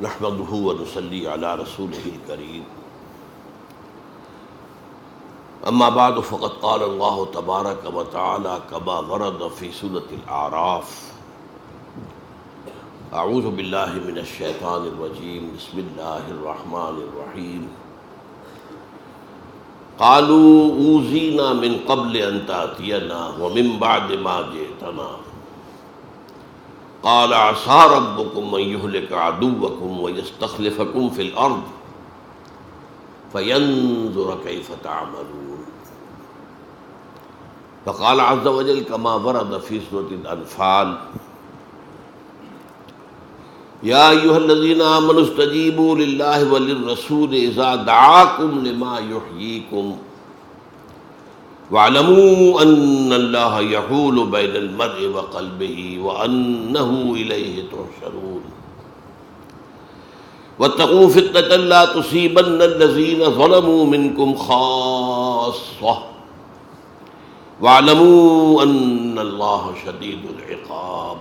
نحمده ونصلي على رسوله الكريم اما بعد فقد قال الله تبارك وتعالى كما ورد في سورة الأعراف اعوذ بالله من الشيطان الرجيم بسم الله الرحمن الرحيم قالوا اوذينا من قبل ان تأتينا ومن بعد ما جئتنا قال عسى ربكم ان يهلك عدوكم ويستخلفكم في الارض فينظر كيف تعملون فقال عز وجل كما ورد في سورة الأنفال يا أيها الذين آمنوا استجيبوا لله وللرسول إذا دعاكم لما يحييكم واعلموا أن الله يحول بين المرء وقلبه وأنه إليه تحشرون واتقوا فتنة لا تصيبن الذين ظلموا منكم خاصة واعلموا أن الله شديد العقاب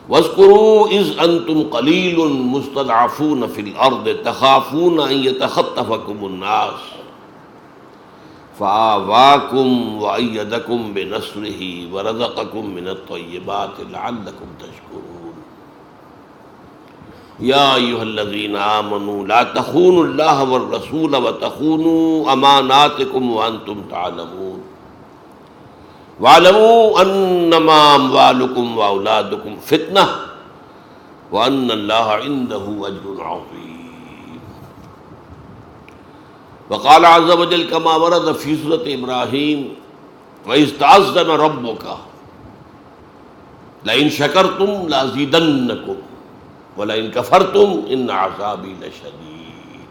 واذكروا إذ أنتم قليل مستضعفون في الأرض تخافون أن يتخطفكم الناس فآواكم وأيدكم بنصره ورزقكم من الطيبات لعلكم تشكرون يا أيها الذين آمنوا لا تخونوا الله والرسول وتخونوا أماناتكم وأنتم تعلمون واعلموا أنما أموالكم وأولادكم فتنة وأن الله عنده أجر عظيم وقال عز وجل كما ورد في سورة إبراهيم وإذ تأذن ربك لئن شكرتم لأزيدنكم ولئن كفرتم إن عذابي لشديد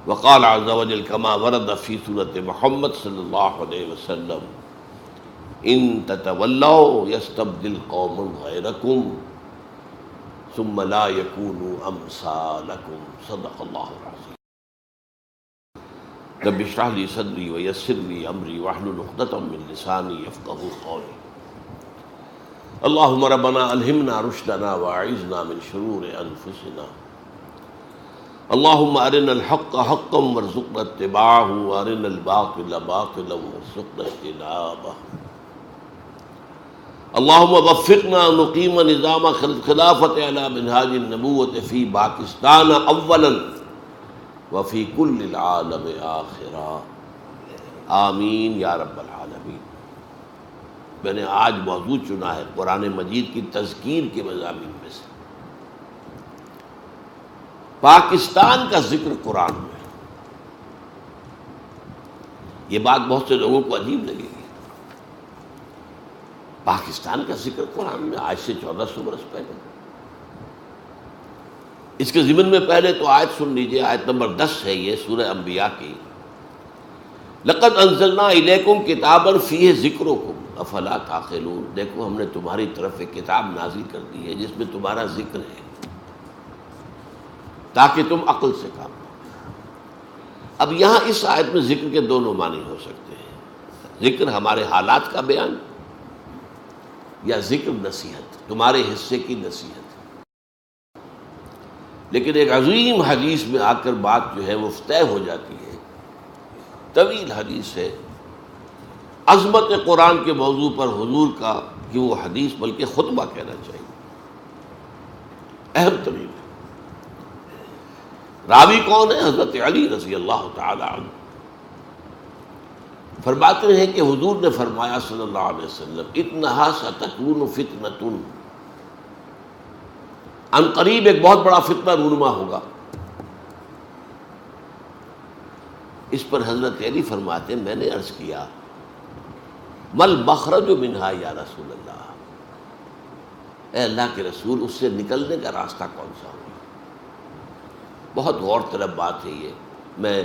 وقال عز وجل كما ورد في سورة محمد صلى الله عليه وسلم إن تتولوا يستبدل قوما غيركم ثم لا يكونوا أمثالكم صدق الله العظيم رب اشرح لي صدري ويسر لي أمري واحلل عقدة من لساني يفقهوا قولي اللهم ربنا ألهمنا رشدنا وأعذنا من شرور أنفسنا اللهم أرنا الحق حقا وارزقنا اتباعه وأرنا الباطل باطلا وارزقنا اجتنابه اللهم وفقنا نقيم نظام خلافة على منهاج النبوة في پاکستان اولا وفي كل العالم آخرا آمین یا رب العالمین۔ میں نے آج موضوع چنا ہے قرآن مجید کی تذکیر کے مضامین میں سے پاکستان کا ذکر قرآن میں۔ یہ بات بہت سے لوگوں کو عجیب لگے گی، پاکستان کا ذکر قرآن میں آج سے 1400 برس پہلے۔ اس کے ضمن میں پہلے تو آیت سن لیجئے، آیت نمبر 10 ہے یہ سورہ انبیاء کی۔ لقد انزلنا الیکم کتابا فیہ ذکرکم افلا تعقلون، دیکھو ہم نے تمہاری طرف ایک کتاب نازل کر دی ہے جس میں تمہارا ذکر ہے تاکہ تم عقل سے کام لو۔ اب یہاں اس آیت میں ذکر کے دونوں معنی ہو سکتے ہیں، ذکر ہمارے حالات کا بیان یا ذکر نصیحت، تمہارے حصے کی نصیحت۔ لیکن ایک عظیم حدیث میں آ کر بات جو ہے وہ طے ہو جاتی ہے، طویل حدیث ہے، عظمت قرآن کے موضوع پر حضور کا کہ وہ حدیث بلکہ خطبہ کہنا چاہیے، اہم ترین ہے۔ راوی کون ہے؟ حضرت علی رضی اللہ تعالی عنہ فرماتے ہیں کہ حضور نے فرمایا صلی اللہ علیہ وسلم اتنہا ستکون فتنۃ، ان قریب ایک بہت بڑا فتنہ رونما ہوگا۔ اس پر حضرت علی فرماتے ہیں میں نے عرض کیا مل مخرج منہا یا رسول اللہ، اے اللہ کے رسول اس سے نکلنے کا راستہ کون سا ہوگا؟ بہت غور طلب بات ہے یہ، میں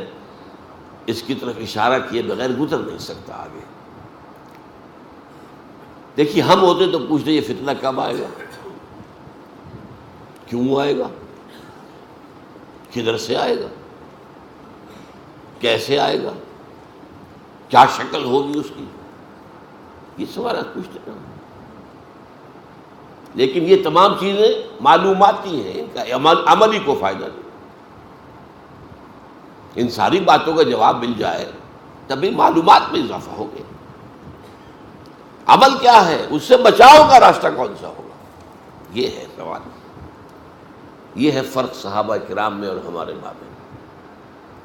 اس کی طرف اشارہ کیے بغیر گزر نہیں سکتا آگے۔ دیکھیے ہم ہوتے تو پوچھتے یہ فتنہ کب آئے گا، کیوں آئے گا، کدھر سے آئے گا، کیسے آئے گا، کیا شکل ہوگی اس کی، یہ سوالات پوچھتے ہیں۔ لیکن یہ تمام چیزیں معلوماتی ہیں، ان کا عملی کو فائدہ نہیں۔ ان ساری باتوں کا جواب مل جائے تبھی معلومات میں اضافہ ہو گیا۔ عمل کیا ہے، اس سے بچاؤ کا راستہ کون سا ہوگا، یہ ہے سوال۔ یہ ہے فرق صحابہ کرام میں اور ہمارے مابین۔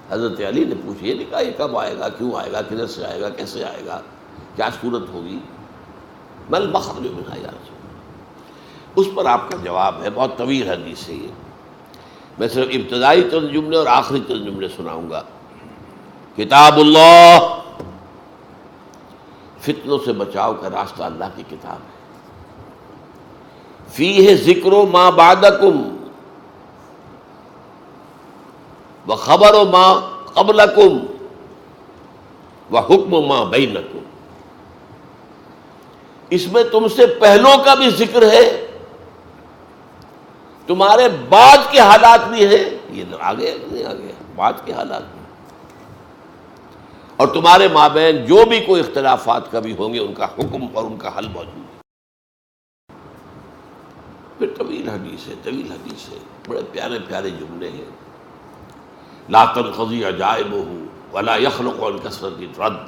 حضرت علی نے پوچھا، یہ نہیں کہا یہ کب آئے گا، کیوں آئے گا، کدھر سے آئے گا، کیسے آئے گا، کیا صورت ہوگی، بل مخرج منہا یا رسول اللہ۔ اس پر آپ کا جواب ہے، بہت طویل حدیث ہے یہ، میں صرف ابتدائی چند جملے اور آخری چند جملے سناؤں گا۔ کتاب اللہ، فتنوں سے بچاؤ کا راستہ اللہ کی کتاب ہے۔ فیہ ذکر ما بعدکم وخبر ما قبلکم وحکم ما بینکم، اس میں تم سے پہلوں کا بھی ذکر ہے، تمہارے بعد کے حالات بھی ہیں، یہ آگے نہیں آگے بعد کے حالات بھی، اور تمہارے مابین جو بھی کوئی اختلافات کبھی ہوں گے ان کا حکم اور ان کا حل موجود ہے۔ پھر طویل حدیث ہے، بڑے پیارے پیارے جملے ہیں۔ لا تنقضی عجائبہ ولا یخلق عن کثرت رد،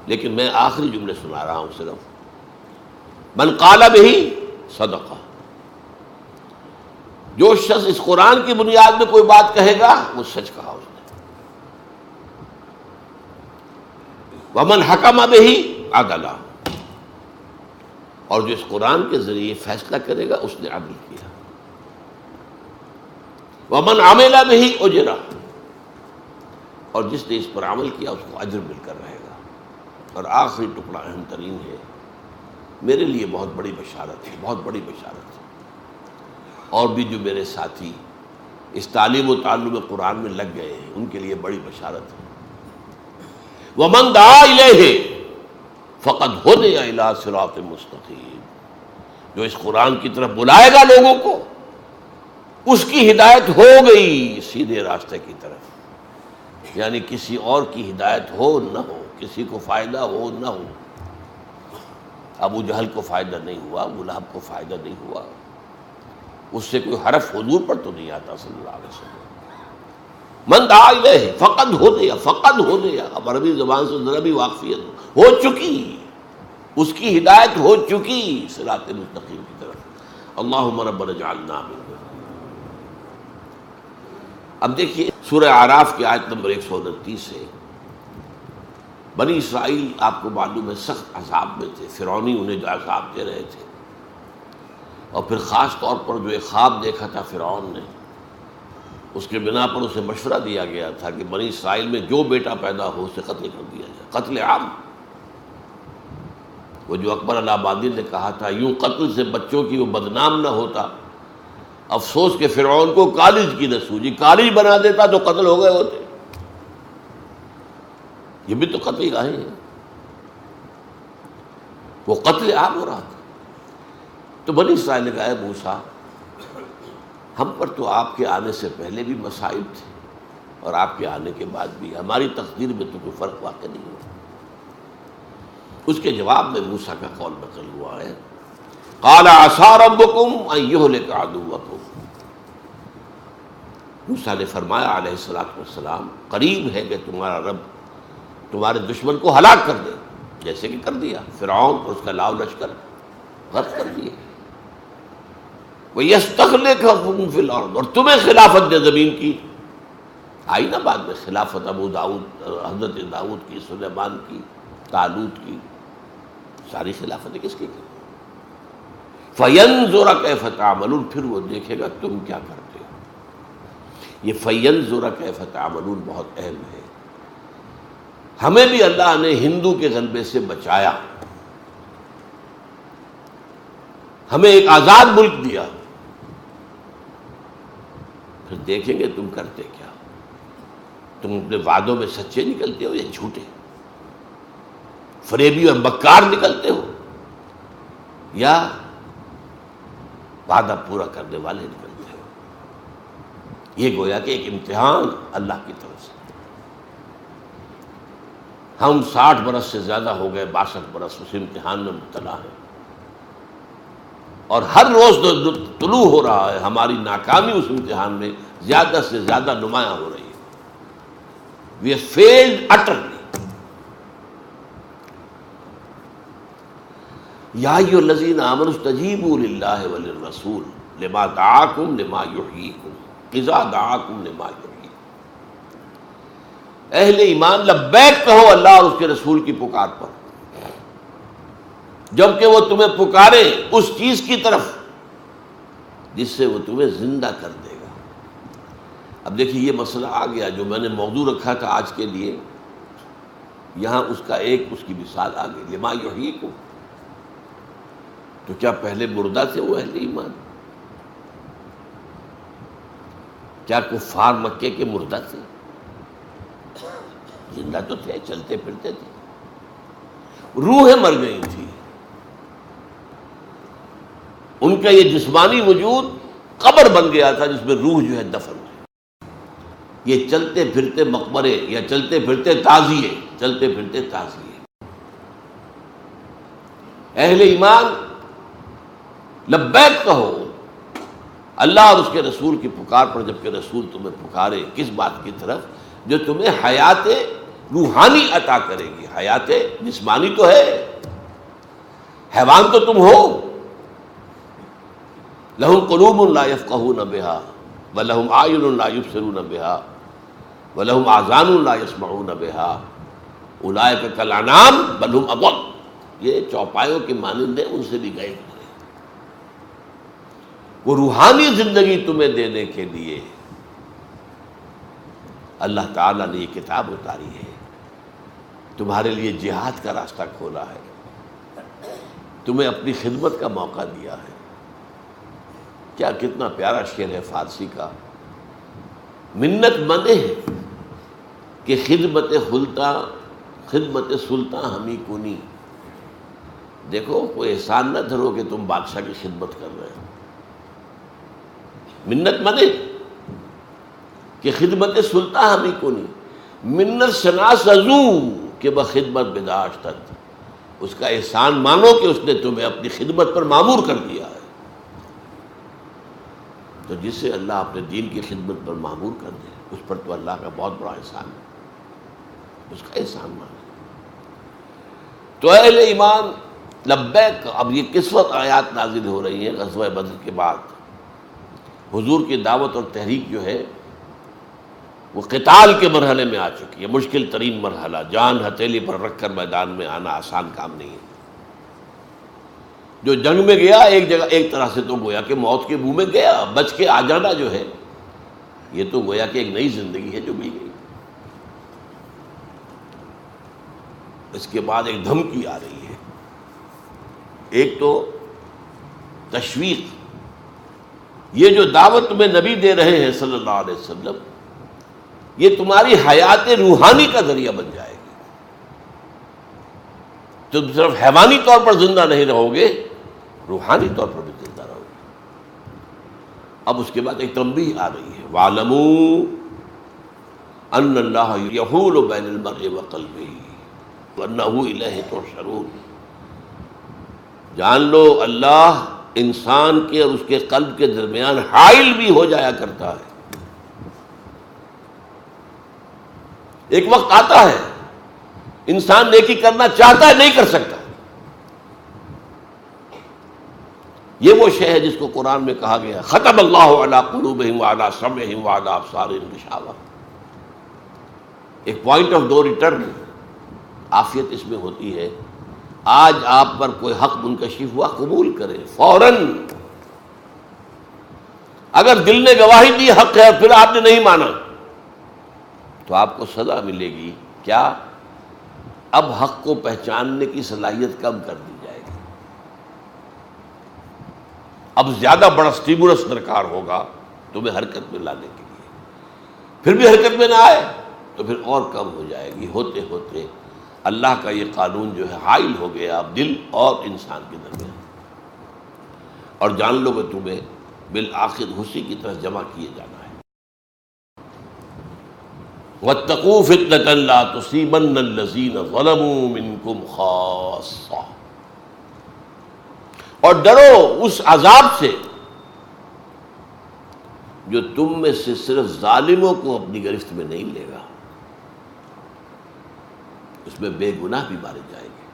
لیکن میں آخری جملے سنا رہا ہوں صرف۔ من قال بہ صدقہ، جو شخص اس قرآن کی بنیاد میں کوئی بات کہے گا وہ سچ کہا اس نے۔ ومن حکم بہ عدل، اور جو اس قرآن کے ذریعے فیصلہ کرے گا اس نے عدل کیا۔ ومن عمل بہ اجر، اور جس نے اس پر عمل کیا اس کو اجر مل کر رہے گا۔ اور آخری ٹکڑا اہم ترین ہے، میرے لیے بہت بڑی بشارت ہے، بہت بڑی بشارت ہے، اور بھی جو میرے ساتھی اس تعلیم و تعلم قرآن میں لگ گئے ہیں ان کے لیے بڑی بشارت ہے۔ ومن دعا الیہ فقد ہدی الی صراط مستقیم، جو اس قرآن کی طرف بلائے گا لوگوں کو اس کی ہدایت ہو گئی سیدھے راستے کی طرف، یعنی کسی اور کی ہدایت ہو نہ ہو، کسی کو فائدہ ہو نہ ہو۔ ابو جہل کو فائدہ نہیں ہوا، ابو لہب کو فائدہ نہیں ہوا، اس سے کوئی حرف حضور پر تو نہیں آتا صلی اللہ علیہ وسلم۔ من دعا الیہ فقد ہو دیا، اب عربی زبان سے ذرا بھی واقفیت ہو چکی، اس کی ہدایت ہو چکی صراط مستقیم کی طرف۔ اللہم ربنا اجعلنا منہم۔ اب دیکھیے سورہ اعراف کی آیت نمبر 129 ہے۔ بنی اسرائیل آپ کو معلوم ہے سخت عذاب میں تھے، فرعونی انہیں جو عذاب دے رہے تھے، اور پھر خاص طور پر جو ایک خواب دیکھا تھا فرعون نے، اس کے بنا پر اسے مشورہ دیا گیا تھا کہ بنی اسرائیل میں جو بیٹا پیدا ہو اسے قتل کر دیا جائے، قتل عام۔ وہ جو اکبر الہ نے کہا تھا یوں قتل سے بچوں کی وہ بدنام نہ ہوتا، افسوس کہ فرعون کو کالج کی نہ سوجی، کالج بنا دیتا تو قتل ہو گئے ہوتے۔ یہ بھی تو قتل گاہیں ہیں، وہ قتل عام ہو رہا تھا۔ تو بنی اسرائیل نے کہا اے موسیٰ، ہم پر تو آپ کے آنے سے پہلے بھی مصائب تھے اور آپ کے آنے کے بعد بھی، ہماری تقدیر میں تو کوئی فرق واقع نہیں ہوا۔ اس کے جواب میں موسیٰ کا قول نقل ہوا ہے، قال عسى ربكم ان يهلك عدوكم، موسیٰ نے فرمایا علیہ الصلوۃ والسلام، قریب ہے کہ تمہارا رب تمہارے دشمن کو ہلاک کر دے، جیسے کہ کر دیا فرعون اور اس کا لاؤ لشکر غرق کر دیے۔ وَيَسْتَخْلِفَكُمْ فِي الْأَرْضِ، اور تمہیں خلافت دے زمین کی۔ آئی نا بعد میں خلافت ابو داؤد، حضرت داؤد کی، سلیمان کی، طالوت کی، ساری خلافتیں کس کی؟ فَيَنْظُرَ كَيْفَ تَعْمَلُونَ، پھر وہ دیکھے گا تم کیا کرتے ہو۔ یہ فَيَنْظُرَ كَيْفَ تَعْمَلُونَ بہت اہم ہے۔ ہمیں بھی اللہ نے ہندو کے غلبے سے بچایا، ہمیں ایک آزاد ملک دیا، پھر دیکھیں گے تم کرتے کیا، تم اپنے وعدوں میں سچے نکلتے ہو یا جھوٹے، فریبی اور مکار نکلتے ہو یا وعدہ پورا کرنے والے نکلتے ہو۔ یہ گویا کہ ایک امتحان اللہ کی طرف سے۔ ہم 60 برس سے زیادہ ہو گئے، 62 برس اس امتحان میں مبتلا ہیں۔ اور ہر روز جو طلوع ہو رہا ہے ہماری ناکامی اس امتحان میں زیادہ سے زیادہ نمایاں ہو رہی ہے. We have failed utterly. یا ایھا الذین آمنوا استجیبوا للہ وللرسول لما دعاکم لما یحییکم اذا دعاکم لما یحییکم. اہل ایمان لبیک کہو اللہ اور اس کے رسول کی پکار پر جبکہ وہ تمہیں پکارے اس چیز کی طرف جس سے وہ تمہیں زندہ کر دے گا. اب دیکھیے یہ مسئلہ آ گیا جو میں نے موضوع رکھا تھا آج کے لیے, یہاں اس کا ایک اس کی مثال آ گئی لما یحییکم. تو کیا پہلے مردہ تھے وہ اہل ایمان؟ کیا کفار مکے کے مردہ تھے؟ زندہ تو تھے, چلتے پھرتے تھے, روحیں مر گئی تھی. ان کا یہ جسمانی وجود قبر بن گیا تھا جس میں روح جو ہے دفن ہے. یہ چلتے پھرتے مقبرے یا چلتے پھرتے تعزیے. اہل ایمان لبیک کہو اللہ اور اس کے رسول کی پکار پر جبکہ رسول تمہیں پکارے کس بات کی طرف؟ جو تمہیں حیات روحانی عطا کرے گی. حیات جسمانی تو ہے, حیوان تو تم ہو. لہم قلوب لا یفقہون بہا ولہم اعین لا یبصرون بہا ولہم آذان لا یسمعون بہا اولئک کالانعام بل ہم اضل. یہ چوپایوں کے مانند ہیں, ان سے بھی گئے. وہ روحانی زندگی تمہیں دینے کے لیے اللہ تعالیٰ نے یہ کتاب اتاری ہے, تمہارے لیے جہاد کا راستہ کھولا ہے, تمہیں اپنی خدمت کا موقع دیا ہے. کیا کتنا پیارا شعر ہے فارسی کا, منت منے ہے کہ خدمت سلطان ہمیں کنی. دیکھو کوئی احسان نہ دھرو کہ تم بادشاہ کی خدمت کر رہے ہو. منت منے کہ خدمت سلطان ہمیں کنی, منت شناس ازو کہ بخدمت بداشتت. اس کا احسان مانو کہ اس نے تمہیں اپنی خدمت پر معمور کر دیا ہے. تو جس سے اللہ اپنے دین کی خدمت پر معمور کر دے اس پر تو اللہ کا بہت بڑا احسان ہے, اس کا احسان مانے. تو اہل ایمان لبیک. اب یہ کس وقت آیات نازل ہو رہی ہیں؟ غزوہ بدر کے بعد. حضور کی دعوت اور تحریک جو ہے وہ قتال کے مرحلے میں آ چکی ہے, مشکل ترین مرحلہ. جان ہتھیلی پر رکھ کر میدان میں آنا آسان کام نہیں ہے. جو جنگ میں گیا ایک جگہ ایک طرح سے تو گویا کہ موت کے منہ میں گیا, بچ کے آ جانا جو ہے یہ تو گویا کہ ایک نئی زندگی ہے جو مل گئی. اس کے بعد ایک دھمکی آ رہی ہے, ایک تو تشویق. یہ جو دعوت تمہیں نبی دے رہے ہیں صلی اللہ علیہ وسلم, یہ تمہاری حیات روحانی کا ذریعہ بن جائے گی. تم صرف حیوانی طور پر زندہ نہیں رہو گے, روحانی طور پر بھی زندہ رہو گے. اب اس کے بعد ایک تنبیہ آ رہی ہے, وَاعْلَمُوا أَنَّ اللَّهَ يَحُولُ بَيْنَ الْمَرْءِ وَقَلْبِهِ وَأَنَّهُ إِلَيْهِ تُحْشَرُونَ. جان لو اللہ انسان کے اور اس کے قلب کے درمیان حائل بھی ہو جایا کرتا ہے. ایک وقت آتا ہے انسان نیکی کرنا چاہتا ہے, نہیں کر سکتا. یہ وہ شے ہے جس کو قرآن میں کہا گیا ختم اللہ علی قلوبہم وعلی سمعہم وعلی ابصارہم غشاوہ. ایک پوائنٹ آف نو ریٹرن عافیت اس میں ہوتی ہے. آج آپ پر کوئی حق منکشف ہوا, قبول کریں فوراً. اگر دل نے گواہی دی حق ہے پھر آپ نے نہیں مانا تو آپ کو سزا ملے گی. کیا؟ اب حق کو پہچاننے کی صلاحیت کم کر دی جائے گی. اب زیادہ بڑا سٹیمولس درکار ہوگا تمہیں حرکت میں لانے کے لیے. پھر بھی حرکت میں نہ آئے تو پھر اور کم ہو جائے گی. ہوتے ہوتے اللہ کا یہ قانون جو ہے حائل ہو گیا اب دل اور انسان کے درمیان. اور جان لو کہ تمہیں بالآخر اسی کی طرف جمع کیے جانا ہے. وَاتَّقُوا فِتْنَةً لَا تُصِيبَنَّ الَّذِينَ ظَلَمُوا مِنْكُمْ خَاصَّةً اور ڈرو اس عذاب سے جو تم میں سے صرف ظالموں کو اپنی گرفت میں نہیں لے گا، اس میں بے گناہ بھی مارے جائیں گے،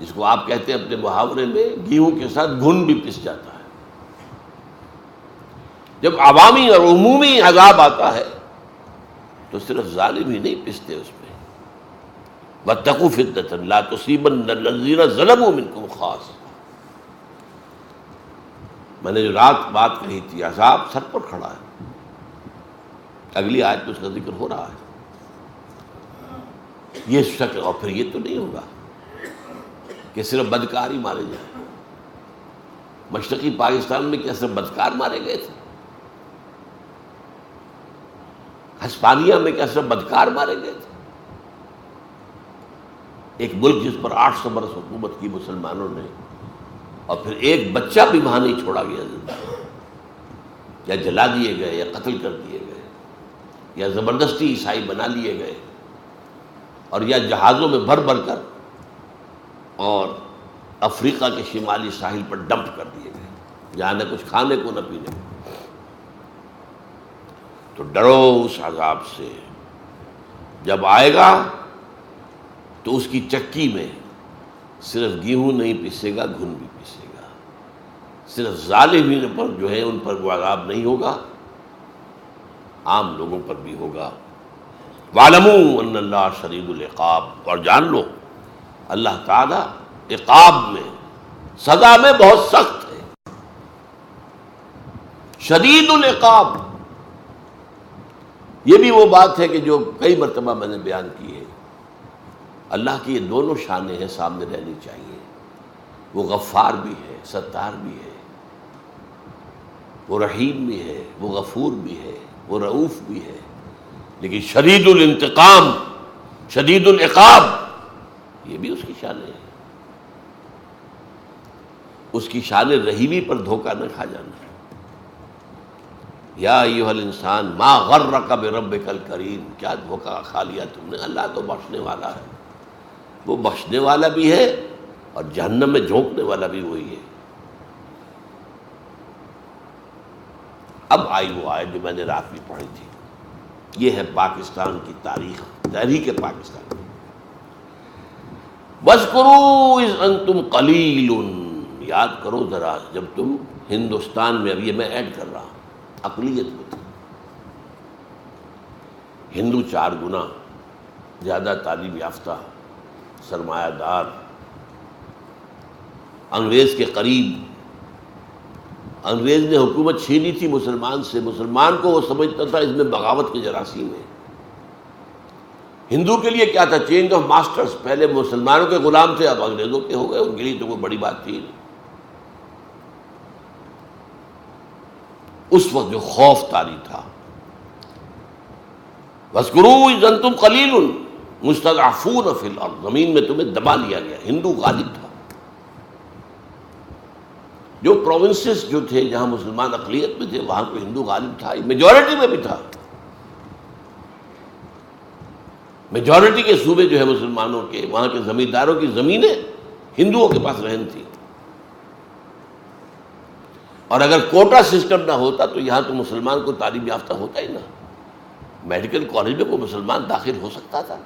جس کو آپ کہتے ہیں اپنے محاورے میں گیہوں کے ساتھ گھن بھی پس جاتا ہے۔ جب عوامی اور عمومی عذاب آتا ہے تو صرف ظالم ہی نہیں پستے اس میں۔ واتقوا فتنة لا تصیبن الذین ظلموا منکم خاص۔ میں نے جو رات بات کہی تھی، عذاب سر پر کھڑا ہے، اگلی آیت میں اس کا ذکر ہو رہا ہے۔ یہ شکل، اور پھر یہ تو نہیں ہوگا کہ صرف بدکار ہی مارے جائیں۔ مشرقی پاکستان میں کیا صرف بدکار مارے گئے تھے؟ ہسپانیہ میں کیا صرف بدکار مارے گئے تھے؟ ایک ملک جس پر 800 برس حکومت کی مسلمانوں نے، اور پھر ایک بچہ بھی وہاں نہیں چھوڑا گیا زندہ، یا جلا دیے گئے، یا قتل کر دیے گئے، یا زبردستی عیسائی بنا لیے گئے، اور یا جہازوں میں بھر بھر کر اور افریقہ کے شمالی ساحل پر ڈمپ کر دیے گئے، جہاں نہ کچھ کھانے کو نہ پینے کو۔ تو ڈرو اس عذاب سے، جب آئے گا تو اس کی چکی میں صرف گیہوں نہیں پیسے گا، گھن بھی پیسے گا۔ صرف ظالمین پر جو ہے ان پر وہ عذاب نہیں ہوگا، عام لوگوں پر بھی ہوگا۔ وَاعْلَمُوا أَنَّ اللَّهَ شَدِيدُ الْعِقَابِ، اور جان لو اللہ تعالیٰ عقاب میں، سزا میں بہت سخت ہے۔ شدید العقاب، یہ بھی وہ بات ہے کہ جو کئی مرتبہ میں نے بیان کی ہے۔ اللہ کی یہ دونوں شانیں ہیں، سامنے رہنی چاہیے۔ وہ غفار بھی ہے، ستار بھی ہے، وہ رحیم بھی ہے، وہ غفور بھی ہے، وہ رؤوف بھی ہے، لیکن شدید الانتقام، شدید العقاب، یہ بھی اس کی شانیں ہیں۔ اس کی شان رحیمی پر دھوکہ نہ کھا جانا۔ یا ایھا الانسان ما غرک بربک الکریم، کیا دھوکہ کھا لیا تم نے؟ اللہ تو بخشنے والا ہے، وہ بخشنے والا بھی ہے اور جہنم میں جھونکنے والا بھی وہی ہے۔ اب آئی وہ آیت جو میں نے رات میں پڑھی تھی، یہ ہے پاکستان کی تاریخ، تحریک پاکستان۔ وَاذْكُرُوا إِذْ أَنْتُمْ قَلِيلٌ، یاد کرو ذرا جب تم ہندوستان میں، اب یہ میں ایڈ کر رہا ہوں، اقلیت کو تھی۔ ہندو 4 گنا زیادہ تعلیم یافتہ، سرمایہ دار، انگریز کے قریب۔ انگریز نے حکومت چھینی تھی مسلمان سے، مسلمان کو وہ سمجھتا تھا اس میں بغاوت کے جراثیم ہے۔ ہندو کے لیے کیا تھا؟ چینج آف ماسٹرز، پہلے مسلمانوں کے غلام تھے، اب انگریزوں کے ہو گئے، ان کے لیے تو کوئی بڑی بات تھی نہیں۔ اس وقت جو خوف طاری تھا، وَاذْكُرُوا إِذْ أَنْتُمْ قَلِيلٌ مُسْتَضْعَفُونَ فِي الْأَرْضِ، زمین میں تمہیں دبا لیا گیا، ہندو غالب تھا۔ جو پروونسز جو تھے جہاں مسلمان اقلیت میں تھے، وہاں کوئی ہندو غالب تھا، میجورٹی میں بھی تھا۔ میجورٹی کے صوبے جو ہے مسلمانوں کے، وہاں کے زمینداروں کی زمینیں ہندوؤں کے پاس رہن تھی، اور اگر کوٹا سسٹم نہ ہوتا تو یہاں تو مسلمان کو تعلیم یافتہ ہوتا ہی نہ۔ میڈیکل کالج میں کوئی مسلمان داخل ہو سکتا تھا،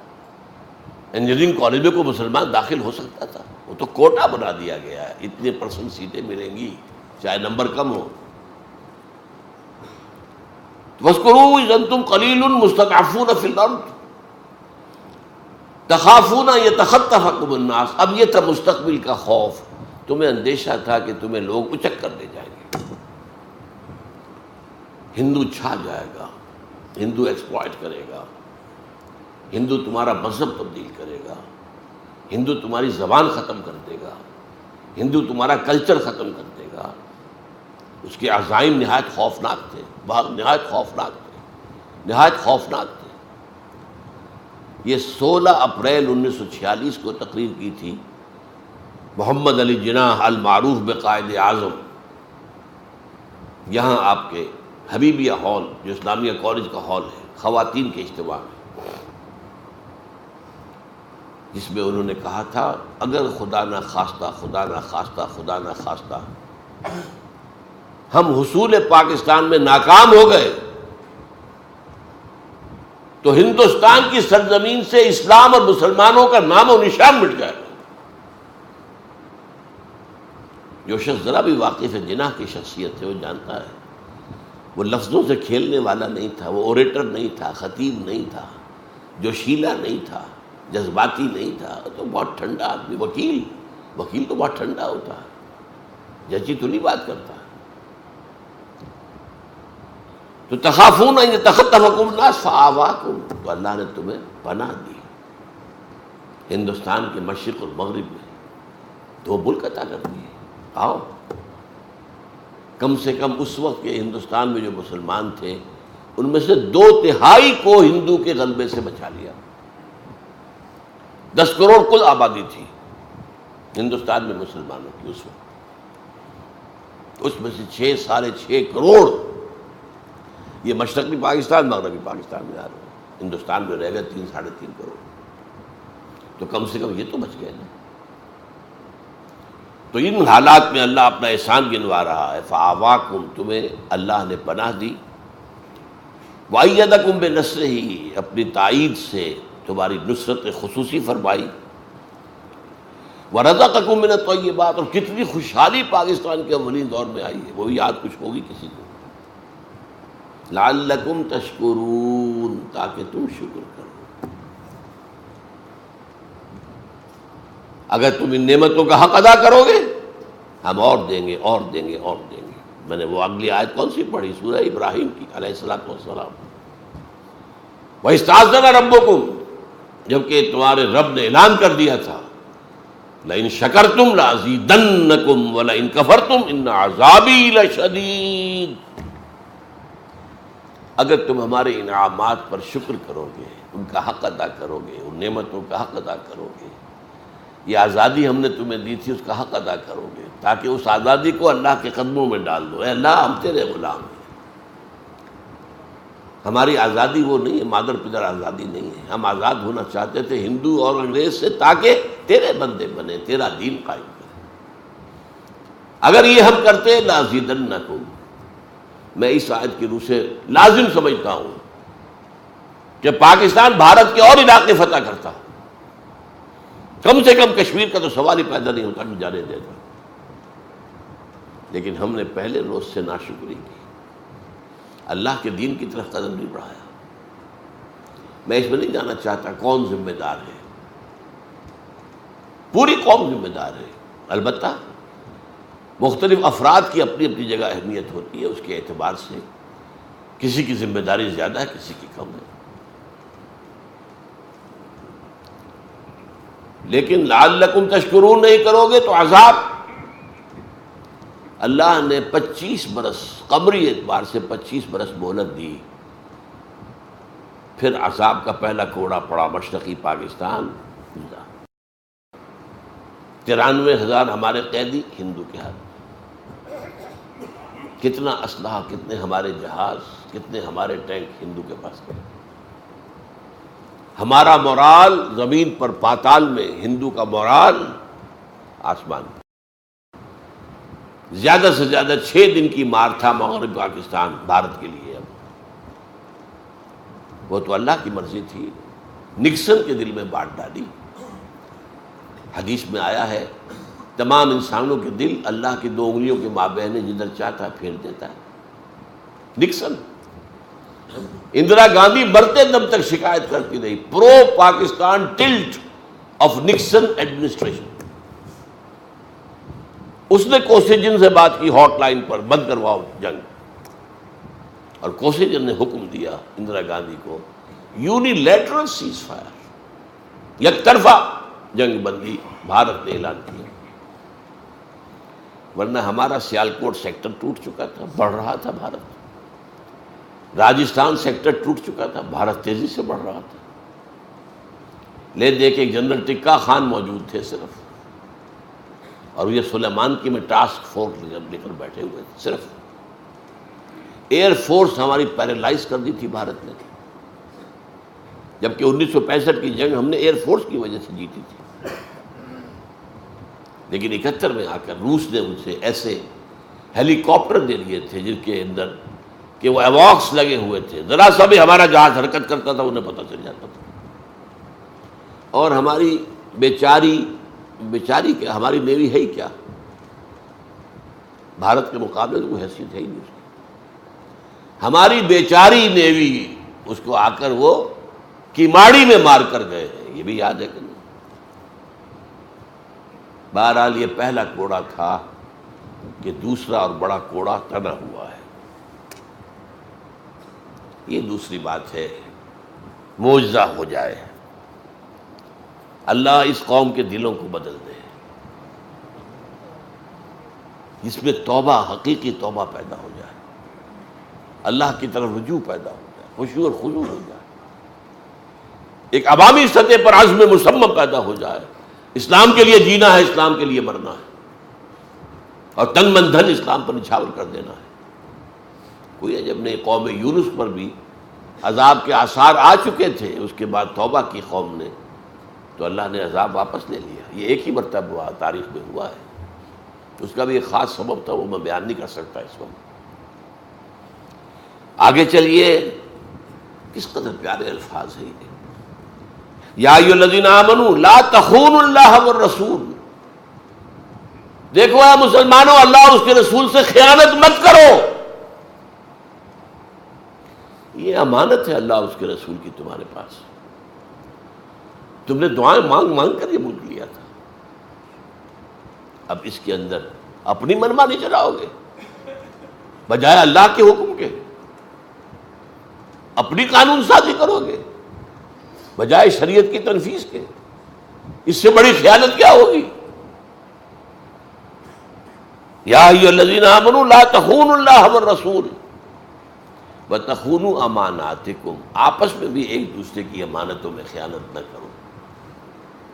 انجینئرنگ کالج میں کوئی مسلمان داخل ہو سکتا تھا، وہ تو کوٹا بنا دیا گیا ہے، اتنے % سیٹیں ملیں گی چاہے نمبر کم ہو۔ وَاذْكُرُوا إِذْ أَنْتُمْ قَلِيلٌ مُسْتَضْعَفُونَ فِي الْأَرْضِ تَخَافُونَ أَن يَتَخَطَّفَكُمُ النَّاسُ، اب یہ تھا مستقبل کا خوف، تمہیں اندیشہ تھا کہ تمہیں لوگ اچک کر لے جائیں گے، ہندو چھا جائے گا، ہندو ایکسپلائٹ کرے گا، ہندو تمہارا مذہب تبدیل کرے گا، ہندو تمہاری زبان ختم کر دے گا، ہندو تمہارا کلچر ختم کر دے گا۔ اس کے عزائم نہایت خوفناک تھے، نہایت خوفناک تھے، نہایت خوفناک تھے۔ یہ 16 اپریل 1946 کو تقریر کی تھی محمد علی جناح المعروف بقائد اعظم، یہاں آپ کے حبیبیہ ہال جو اسلامیہ کالج کا ہال ہے، خواتین کے اجتماع میں۔ جس میں انہوں نے کہا تھا اگر خدا نہ خواستہ خدا نہ خواستہ خدا نہ خواستہ ہم حصول پاکستان میں ناکام ہو گئے تو ہندوستان کی سرزمین سے اسلام اور مسلمانوں کا نام و نشان مٹ جائے گا۔ جو شخص ذرا بھی واقف ہے جناح کی شخصیت ہے وہ جانتا ہے وہ لفظوں سے کھیلنے والا نہیں تھا، وہ اوریٹر نہیں تھا، خطیب نہیں تھا، جوشیلا نہیں تھا، جذباتی نہیں تھا، تو بہت ٹھنڈا آدمی، وکیل تو بہت ٹھنڈا ہوتا ہے، ججی تو نہیں بات کرتا۔ تو تخافون ان یتخطفکم الناس فآواکم، تو اللہ نے تمہیں پناہ دی ہندوستان کے مشرق اور مغرب میں، دو ملک عطا کر دیے۔ آؤ، کم سے کم اس وقت کے ہندوستان میں جو مسلمان تھے ان میں سے 2/3 کو ہندو کے غلبے سے بچا لیا۔ 10 کروڑ کل آبادی تھی ہندوستان میں مسلمانوں کی اس وقت، اس میں سے 6.5 کروڑ یہ مشرقی پاکستان مغربی پاکستان میں آ رہے ہیں، ہندوستان میں رہ گئے 3-3.5 کروڑ، تو کم سے کم یہ تو بچ گئے نا۔ تو ان حالات میں اللہ اپنا احسان گنوا رہا ہے، فآواکم، تمہیں اللہ نے پناہ دی، وَأَيَّدَكُمْ بِنَصْرِهِ، اپنی تائید سے تمہاری نصرت خصوصی فرمائی، وَرَزَقَكُم مِّنَ الطَّيِّبَاتِ، اور کتنی خوشحالی پاکستان کے اولین دور میں آئی ہے، وہ بھی یاد کچھ ہوگی کسی کو، لَعَلَّكُمْ تَشْكُرُونَ، تاکہ تم شکر کرو۔ اگر تم ان نعمتوں کا حق ادا کرو گے ہم اور دیں گے اور دیں گے اور دیں گے۔ میں نے وہ اگلی آیت کون سی پڑھی؟ سورہ ابراہیم کی علیہ الصلوۃ والسلام، وَإِسْتَأْذَنَ رَبُّكُمْ، جبکہ تمہارے رب نے اعلان کر دیا تھا، لَإِن شَكَرْتُمْ لَأَزِيدَنَّكُمْ وَلَئِن كَفَرْتُمْ إِنَّ عَذَابِي لَشَدِيدٌ، اگر تم ہمارے انعامات پر شکر کرو گے، ان کا حق ادا کرو گے، ان نعمتوں کا حق ادا کرو گے، یہ آزادی ہم نے تمہیں دی تھی اس کا حق ادا کرو گے، تاکہ اس آزادی کو اللہ کے قدموں میں ڈال دو، اے اللہ ہم تیرے غلام ہیں۔ ہماری آزادی وہ نہیں ہے، مادر پدر آزادی نہیں ہے، ہم آزاد ہونا چاہتے تھے ہندو اور انگریز سے، تاکہ تیرے بندے بنے، تیرا دین قائم کرے۔ اگر یہ ہم کرتے لَأَزِيدَنَّكُمْ، میں اس آیت کی روح سے لازم سمجھتا ہوں کہ پاکستان بھارت کے اور علاقے فتح کرتا، کم سے کم کشمیر کا تو سوال ہی پیدا نہیں ہوتا کہ جانے دیتا، لیکن ہم نے پہلے روز سے ناشکری کی، اللہ کے دین کی طرف قدم نہیں بڑھایا۔ میں اس میں نہیں جانا چاہتا کون ذمہ دار ہے، پوری قوم ذمہ دار ہے، البتہ مختلف افراد کی اپنی اپنی جگہ اہمیت ہوتی ہے، اس کے اعتبار سے کسی کی ذمہ داری زیادہ ہے، کسی کی کم ہے، لیکن لعلکم تشکرون نہیں کرو گے تو عذاب، اللہ نے 25 برس قمری اعتبار سے 25 برس مہلت دی، پھر عذاب کا پہلا کوڑا پڑا مشرقی پاکستان، 93,000 ہمارے قیدی ہندو کے ہاتھ، کتنا اسلحہ، کتنے ہمارے جہاز، کتنے ہمارے ٹینک ہندو کے پاس گئے، ہمارا مورال زمین پر پاتال میں، ہندو کا مورال آسمان میں۔ زیادہ سے زیادہ 6 دن کی مار تھا مغرب پاکستان بھارت کے لیے، اب وہ تو اللہ کی مرضی تھی، نکسن کے دل میں بانٹ ڈالی۔ حدیث میں آیا ہے تمام انسانوں کے دل اللہ کی 2 انگلیوں کے مابین جدھر چاہتا پھیر دیتا ہے۔ نکسن، اندرا گاندھی مرتے دم تک شکایت کرتی رہی، pro Pakistan tilt of Nixon administration, اس نے کوسیجن سے بات کی ہاٹ لائن پر، بند کرواؤ جنگ، اور کوسیجن نے حکم دیا اندرا گاندھی کو یونیلیٹرل سیز فائر، یک طرفہ جنگ بندی بھارت نے اعلان کیا، ورنہ ہمارا سیالکوٹ سیکٹر ٹوٹ چکا تھا، بڑھ رہا تھا بھارت، راجستھان سیکٹر ٹوٹ چکا تھا، بھارت تیزی سے بڑھ رہا تھا، لے دے کے جنرل ٹکا خان موجود تھے صرف، اور یہ سلیمان کی میں ٹاسک فورس لے کر بیٹھے ہوئے تھے، صرف ایئر فورس ہماری پیرالائز کر دی تھی بھارت نے، جبکہ 1965 کی جنگ ہم نے ایئر فورس کی وجہ سے جیتی تھی، لیکن 71 میں آ کر روس نے ان سے ایسے ہیلی کاپٹر دے دیے تھے جن کے اندر کہ وہ ایواکس لگے ہوئے تھے، ذرا سا بھی ہمارا جہاز حرکت کرتا تھا انہیں پتہ چل جاتا تھا. اور ہماری بیچاری کیا، ہماری نیوی ہے ہی کیا، بھارت کے مقابلے تو کوئی حیثیت ہے ہی نہیں اس کی. ہماری بیچاری نیوی اس کو آ کر وہ کیماڑی میں مار کر گئے ہیں، یہ بھی یاد ہے کہ نہیں. بہرحال یہ پہلا کوڑا تھا کہ دوسرا اور بڑا کوڑا تنا ہوا ہے. یہ دوسری بات ہے، معجزہ ہو جائے، اللہ اس قوم کے دلوں کو بدل دے، جس میں توبہ، حقیقی توبہ پیدا ہو جائے، اللہ کی طرف رجوع پیدا ہو جائے، خشوع اور خضوع ہو جائے، ایک عوامی سطح پر عزم مصمم پیدا ہو جائے. اسلام کے لیے جینا ہے، اسلام کے لیے مرنا ہے، اور تن من دھن اسلام پر نچھاور کر دینا ہے. کوئی عجب نہیں، قوم یونس پر بھی عذاب کے آثار آ چکے تھے، اس کے بعد توبہ کی قوم نے تو اللہ نے عذاب واپس لے لیا. یہ ایک ہی مرتبہ ہوا، تاریخ میں ہوا ہے. اس کا بھی ایک خاص سبب تھا، وہ میں بیان نہیں کر سکتا اس وقت. آگے چلیے، کس قدر پیارے الفاظ ہیں یہ. یا ایھا الذین آمنوا لا تخونوا اللہ والرسول. دیکھو اے مسلمانوں، اللہ اور اس کے رسول سے خیانت مت کرو. یہ امانت ہے اللہ اور اس کے رسول کی تمہارے پاس. تم نے دعائیں مانگ مانگ کر یہ ملک لیا تھا، اب اس کے اندر اپنی منمانی چلاؤ گے بجائے اللہ کے حکم کے، اپنی قانون سازی کرو گے بجائے شریعت کی تنفیذ کے. اس سے بڑی خیانت کیا ہوگی؟ یا ایھا الذین آمنوا لا تخونوا اللہ والرسول وتخونوا اماناتکم. آپس میں بھی ایک دوسرے کی امانتوں میں خیانت نہ کرو.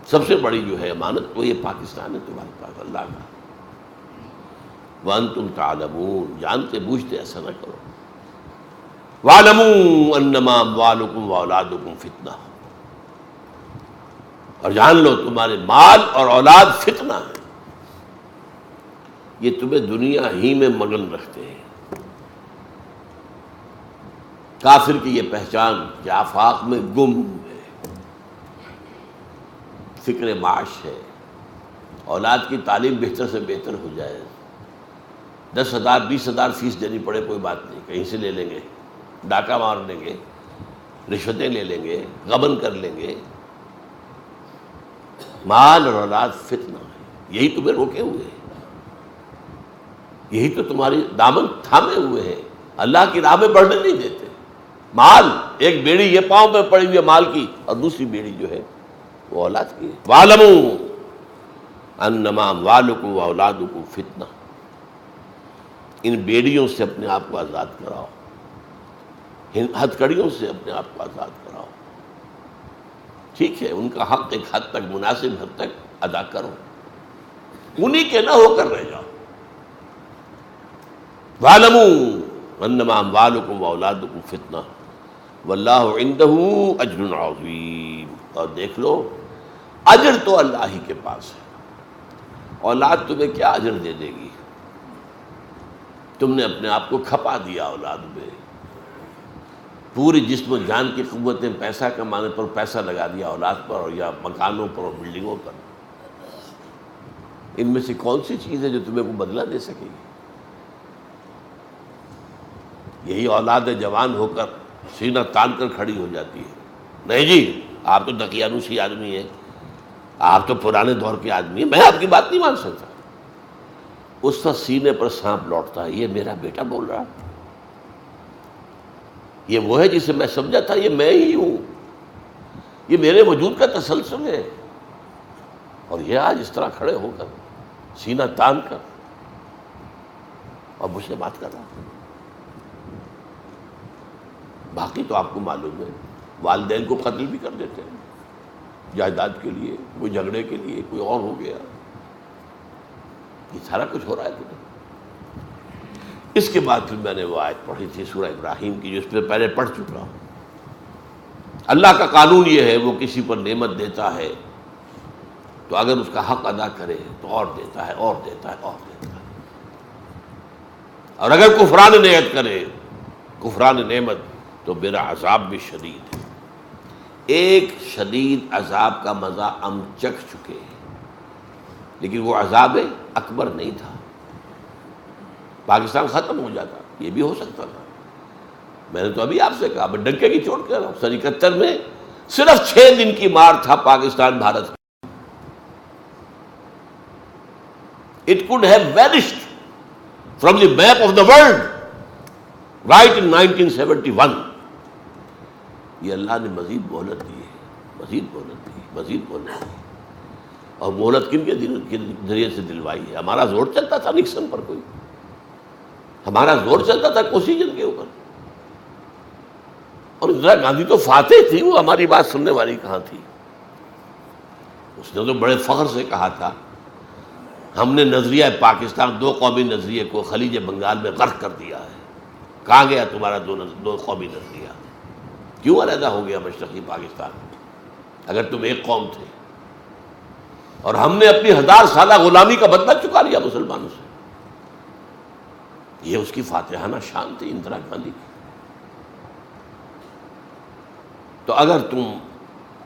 سب سے بڑی جو ہے امانت وہ یہ پاکستان ہے تمہارے پاس اللہ کا. وانتم تعلمون، جانتے بوجھتے ایسا نہ کرو. واعلموا انما اموالکم واولادکم فتنہ، اور جان لو تمہارے مال اور اولاد فتنہ ہے. یہ تمہیں دنیا ہی میں مگن رکھتے ہیں. کافر کی یہ پہچان کہ آفاق میں گم ہے، فکر معاش ہے، اولاد کی تعلیم بہتر سے بہتر ہو جائے. 10,000 20,000 فیس دینی پڑے کوئی بات نہیں، کہیں سے لے لیں گے، ڈاکہ مار لیں گے، رشوتیں لے لیں گے، غبن کر لیں گے. مال اور اولاد فتنہ ہے، یہی تمہیں روکے ہوئے ہیں، یہی تو تمہاری دامن تھامے ہوئے ہیں، اللہ کی راہ میں بڑھنے نہیں دیتے. مال، ایک بیڑی یہ پاؤں پہ پڑی ہوئی ہے مال کی، اور دوسری بیڑی جو ہے وہ اولاد کی ہے. وَاعْلَمُوا أَنَّمَا أَمْوَالُكُمْ وَأَوْلَادُكُمْ فِتْنَةٌ. ان بیڑیوں سے اپنے آپ کو آزاد کراؤ، ہتھ کڑیوں سے اپنے آپ کو آزاد کراؤ. ٹھیک ہے، ان کا حق ایک حد تک، مناسب حد تک ادا کرو، انہی کے نہ ہو کر رہ جاؤ. وَاعْلَمُوا أَنَّمَا أَمْوَالُكُمْ وَأَوْلَادُكُمْ فِتْنَةٌ وَاللَّهُ عِندَهُ أَجْرٌ عَظِيمٌ. اور دیکھ لو، اجر تو اللہ ہی کے پاس ہے. اولاد تمہیں کیا اجر دے دے گی؟ تم نے اپنے آپ کو کھپا دیا اولاد میں، پوری جسم و جان کی قوتیں پیسہ کمانے پر پیسہ لگا دیا اولاد پر، اور یا مکانوں پر اور بلڈنگوں پر. ان میں سے کون سی چیز ہے جو تمہیں کو بدلہ دے سکے گی؟ یہی اولاد جوان ہو کر سینہ تان کر کھڑی ہو جاتی ہے. نہیں جی، آپ تو دقیانوسی آدمی ہیں، آپ تو پرانے دور کے آدمی ہیں، میں آپ کی بات نہیں مان سکتا. اس کا سینے پر سانپ لوٹتا ہے، یہ میرا بیٹا بول رہا، یہ وہ ہے جسے میں سمجھا تھا یہ میں ہی ہوں، یہ میرے وجود کا تسلسل ہے، اور یہ آج اس طرح کھڑے ہو کر سینہ تان کر اور مجھ سے بات کر رہا. باقی تو آپ کو معلوم ہے، والدین کو قتل بھی کر دیتے ہیں جائیداد کے لیے، کوئی جھگڑے کے لیے، کوئی اور ہو گیا. یہ سارا کچھ ہو رہا ہے تمہیں. اس کے بعد پھر میں نے وہ آیت پڑھی تھی سورہ ابراہیم کی، جو اس میں پہلے پڑھ چکا ہوں. اللہ کا قانون یہ ہے وہ کسی پر نعمت دیتا ہے تو اگر اس کا حق ادا کرے تو اور دیتا ہے اور دیتا ہے اور دیتا ہے، اور اگر کفران نعمت کرے، کفران نعمت، تو میرا عذاب بھی شدید ہے۔ ایک شدید عذاب کا مزہ ہم چکھ چکے ہیں، لیکن وہ عذاب اکبر نہیں تھا۔ پاکستان ختم ہو جاتا، یہ بھی ہو سکتا تھا۔ میں نے تو ابھی آپ سے کہا، میں ڈنکے کی چوٹ کہہ رہا ہوں، سن 71 میں صرف 6 دن کی مار تھا پاکستان بھارت کا۔ It could have vanished from the map of the world right in 1971۔ یہ اللہ نے مزید مہلت دی ہے، مزید مہلت دی، مزید مہلت دی، اور مہلت کن کے ذریعے سے دلوائی ہے؟ ہمارا زور چلتا تھا نکسن پر، کوئی ہمارا زور چلتا تھا کوسیجن کے اوپر، اور اندرا گاندھی تو فاتح تھی، وہ ہماری بات سننے والی کہاں تھی؟ اس نے تو بڑے فخر سے کہا تھا ہم نے نظریہ پاکستان، دو قومی نظریے کو خلیج بنگال میں غرق کر دیا ہے۔ کہاں گیا تمہارا دو قومی نظریہ؟ کیوں علیحدہ ہو گیا مشرقی پاکستان اگر تم ایک قوم تھے؟ اور ہم نے اپنی 1000 سالہ غلامی کا بدلہ چکا لیا مسلمانوں سے۔ یہ اس کی فاتحانہ شان تھی اندرا گاندھی کی۔ تو اگر تم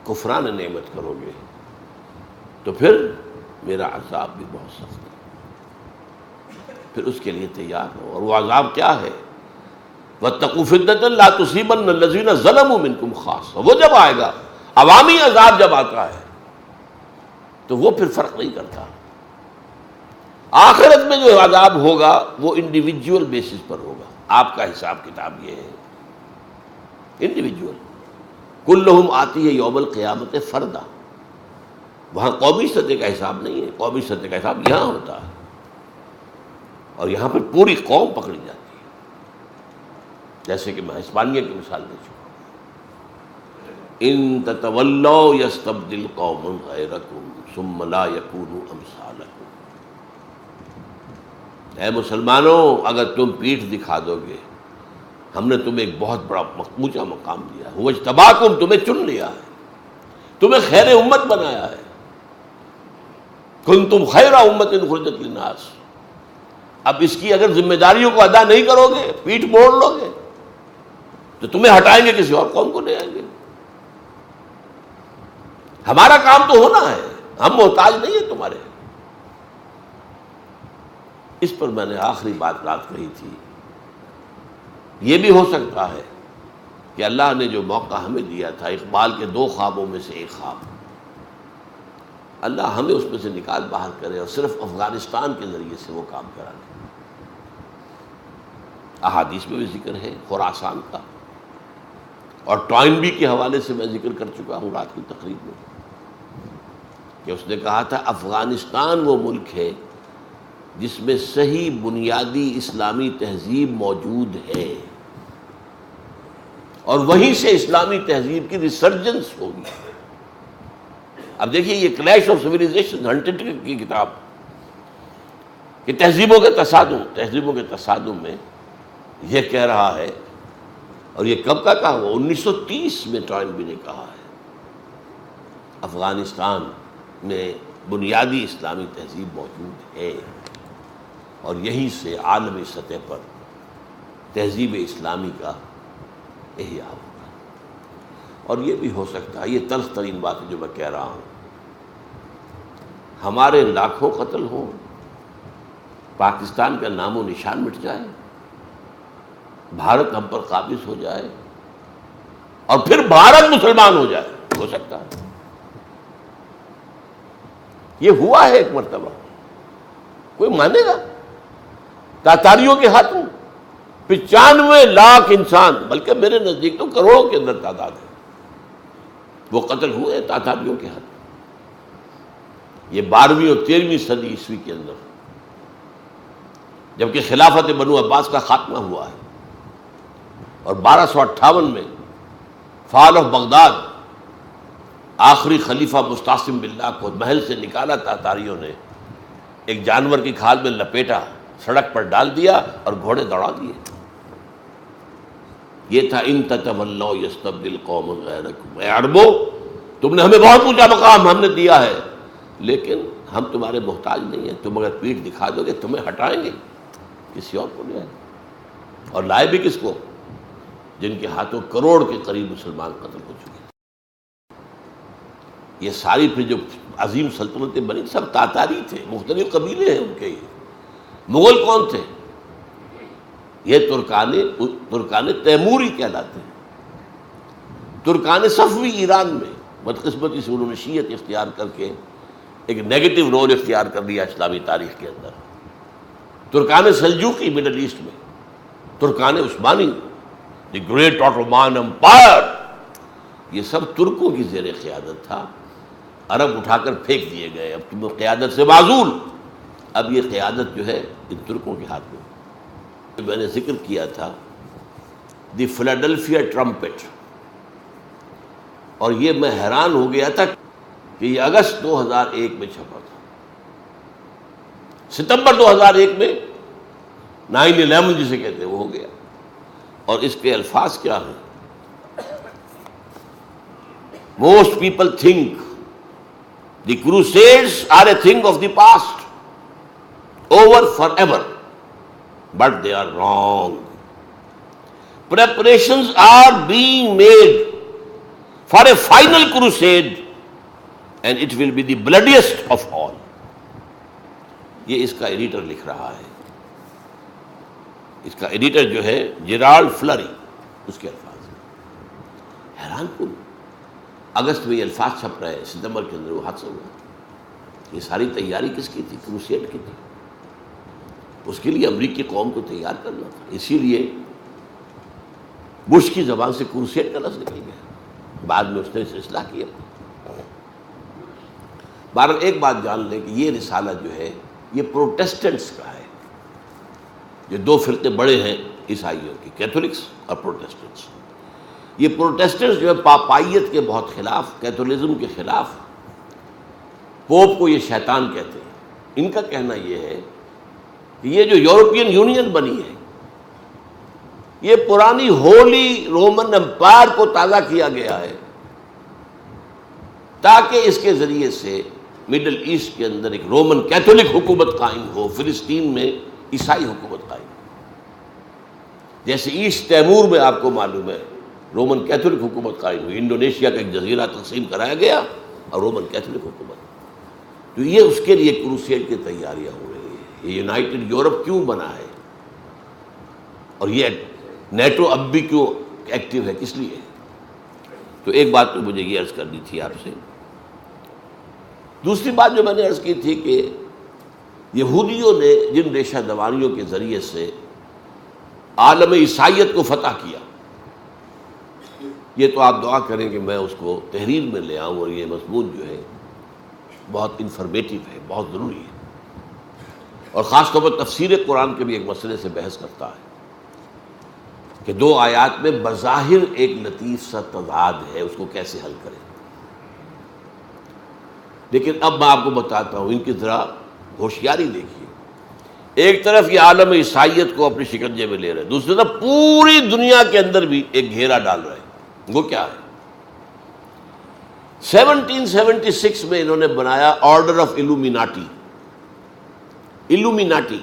کفران نعمت کرو گے تو پھر میرا عذاب بھی بہت سخت ہے، پھر اس کے لیے تیار ہو۔ اور وہ عذاب کیا ہے؟ وَاتَّقُوا فِتْنَةً لَا تُصِيبَنَّ الَّذِينَ ظَلَمُوا مِنكُمْ خَاصَّةً۔ وہ جب آئے گا، عوامی عذاب جب آتا ہے تو وہ پھر فرق نہیں کرتا۔ آخرت میں جو عذاب ہوگا وہ انڈیویجول بیسس پر ہوگا۔ آپ کا حساب کتاب یہ ہے، انڈیویجول، کلہم آتی ہے یوم القیامت فردا۔ وہاں قومی سطح کا حساب نہیں ہے، قومی سطح کا حساب یہاں ہوتا ہے، اور یہاں پر پوری قوم پکڑی جاتی ہے۔ جیسے کہ میں اسپانیہ کی مثال دے چکا ہوں، ان تتولوا یستبدل قوم غیرکم ثم لا یکونوا امثالکم۔ اے مسلمانوں، اگر تم پیٹھ دکھا دو گے، ہم نے تمہیں ایک بہت بڑا اونچا مقام دیا ہے، واجتباکم، تمہیں چن لیا ہے، تمہیں خیر امت بنایا ہے، کنتم خیر امت اخرجت للناس۔ اب اس کی اگر ذمہ داریوں کو ادا نہیں کرو گے، پیٹھ موڑ لو گے، تو تمہیں ہٹائیں گے، کسی اور قوم کو لے آئیں گے۔ ہمارا کام تو ہونا ہے، ہم محتاج نہیں ہیں تمہارے۔ اس پر میں نے آخری بات کہی تھی، یہ بھی ہو سکتا ہے کہ اللہ نے جو موقع ہمیں دیا تھا اقبال کے 2 خوابوں میں سے ایک خواب، اللہ ہمیں اس میں سے نکال باہر کرے اور صرف افغانستان کے ذریعے سے وہ کام کرا لے۔ احادیث میں بھی ذکر ہے خراسان کا، اور ٹوائنبی کے حوالے سے میں ذکر کر چکا ہوں رات کی تقریب میں، کہ اس نے کہا تھا افغانستان وہ ملک ہے جس میں صحیح بنیادی اسلامی تہذیب موجود ہے، اور وہیں سے اسلامی تہذیب کی ریسرجنس ہوگی۔ اب دیکھیے یہ کلیش آف سیویلائزیشن، ہنٹنگٹن کی کتاب، کہ تہذیبوں کے تصادم میں یہ کہہ رہا ہے، اور یہ کب کا کہا ہوا؟ 1930 میں ٹوائنبی نے کہا ہے افغانستان میں بنیادی اسلامی تہذیب موجود ہے، اور یہیں سے عالمی سطح پر تہذیب اسلامی کا احیاء ہوگا۔ اور یہ بھی ہو سکتا ہے، یہ تلخ ترین بات ہے جو میں کہہ رہا ہوں، ہمارے لاکھوں قتل ہوں، پاکستان کا نام و نشان مٹ جائے، بھارت ہم پر قابض ہو جائے، اور پھر بھارت مسلمان ہو جائے، ہو سکتا ہے۔ یہ ہوا ہے ایک مرتبہ، کوئی مانے گا؟ تاتاریوں کے ہاتھوں 95 لاکھ انسان، بلکہ میرے نزدیک تو کروڑوں کے اندر تعداد ہے، وہ قتل ہوئے تاتاریوں کے ہاتھ۔ یہ 12ویں اور 13ویں صدی عیسوی کے اندر، جبکہ خلافت بنو عباس کا خاتمہ ہوا ہے، اور 1258 میں فال آف بغداد آخری خلیفہ مستعصم باللہ کو محل سے نکالا تاتاریوں نے، ایک جانور کی کھال میں لپیٹا، سڑک پر ڈال دیا اور گھوڑے دوڑا دیے۔ یہ تھا ان تتولوا یستبدل قوما غیرکم، اے عربو تم نے ہمیں بہت اونچا مقام ہم نے دیا ہے، لیکن ہم تمہارے محتاج نہیں ہیں، تم اگر پیٹھ دکھا دو گے تمہیں ہٹائیں گے، کسی اور کو نہیں آئے، اور لائے بھی کس کو؟ جن کے ہاتھوں کروڑ کے قریب مسلمان قتل ہو چکے۔ یہ ساری پھر جو عظیم سلطنتیں بنی سب تاتاری تھے، مختلف قبیلے ہیں ان کے۔ یہ مغل کون تھے؟ یہ ترکان تیموری کہلاتے ہیں، ترکان صفوی ایران میں بدقسمتی سے انہوں نے شیعت اختیار کر کے ایک نیگیٹو رول اختیار کر لیا اسلامی تاریخ کے اندر۔ ترکان سلجوقی مڈل ایسٹ میں، ترکان عثمانی، دی گریٹ آٹومان امپائر، یہ سب ترکوں کی زیر قیادت تھا۔ عرب اٹھا کر پھینک دیے گئے، اب تم قیادت سے معزول، اب یہ قیادت جو ہے ان ترکوں کے ہاتھ میں۔ میں نے ذکر کیا تھا دی فلاڈلفیا ٹرمپٹ، اور یہ میں حیران ہو گیا تھا کہ یہ اگست 2001 میں چھپا تھا۔ ستمبر 2001 میں 9/11 جسے کہتے ہیں وہ ہو گیا، اور اس کے الفاظ کیا ہیں؟ Most people think the crusades are a thing of the past, over forever, but they are wrong. Preparations are being made for a final crusade, and it will be the bloodiest of all. یہ اس کا editor لکھ رہا ہے، اس کا editor جو ہے Gerald فلری، اس کے الفاظ ہیں۔ حیران کن، اگست میں یہ الفاظ چھپ رہے ہیں، ستمبر کے اندر وہ حادثہ ہوا۔ یہ ساری تیاری کس کی تھی؟ کروسیڈ کی تھی۔ اس کے لیے امریکی قوم کو تیار کرنا تھا، اسی لیے بش کی زبان سے کروسیڈ کا لفظ نکل گیا، بعد میں اس نے اسے اصلاح کیا۔ بہرحال ایک بات جان لیں کہ یہ رسالہ جو ہے یہ پروٹیسٹنٹس کا ہے۔ یہ دو فرقے بڑے ہیں عیسائیوں کی، کیتھولکس اور پروٹیسٹنٹس۔ یہ پروٹیسٹنٹس جو ہے پاپائیت کے بہت خلاف، کیتھولزم کے خلاف، پوپ کو یہ شیطان کہتے ہیں۔ ان کا کہنا یہ ہے کہ یہ جو یورپین یونین بنی ہے یہ پرانی ہولی رومن امپائر کو تازہ کیا گیا ہے، تاکہ اس کے ذریعے سے مڈل ایسٹ کے اندر ایک رومن کیتھولک حکومت قائم ہو، فلسطین میں عیسائی حکومت قائم ہو۔ جیسے ایسٹ تیمور میں آپ کو معلوم ہے رومن کیتھولک حکومت قائم ہوئی، انڈونیشیا کا ایک جزیرہ تقسیم کرایا گیا اور رومن کیتھولک حکومت۔ تو یہ اس کے لیے کروسیڈ کی تیاریاں ہو رہی ہیں۔ یہ یونائٹڈ یورپ کیوں بنا ہے، اور یہ نیٹو اب بھی کیوں ایکٹیو ہے، کس لیے؟ تو ایک بات تو مجھے یہ عرض کرنی تھی آپ سے۔ دوسری بات جو میں نے عرض کی تھی کہ یہودیوں نے جن ریشہ دوانیوں کے ذریعے سے عالم عیسائیت کو فتح کیا، یہ تو آپ دعا کریں کہ میں اس کو تحریر میں لے آؤں، اور یہ مضمون جو ہے بہت انفارمیٹیو ہے، بہت ضروری ہے، اور خاص طور پر تفسیر قرآن کے بھی ایک مسئلے سے بحث کرتا ہے کہ دو آیات میں بظاہر ایک لطیف سا تضاد ہے، اس کو کیسے حل کریں۔ لیکن اب میں آپ کو بتاتا ہوں، ان کی ذرا ہوشیاری دیکھیے۔ ایک طرف یہ عالم عیسائیت کو اپنے شکنجے میں لے رہے ہیں، دوسری طرف پوری دنیا کے اندر بھی ایک گھیرا ڈال رہے ہیں۔ وہ کیا ہے؟ 1776 میں انہوں نے بنایا آرڈر آف ایلومیناٹی۔ ایلومیناٹی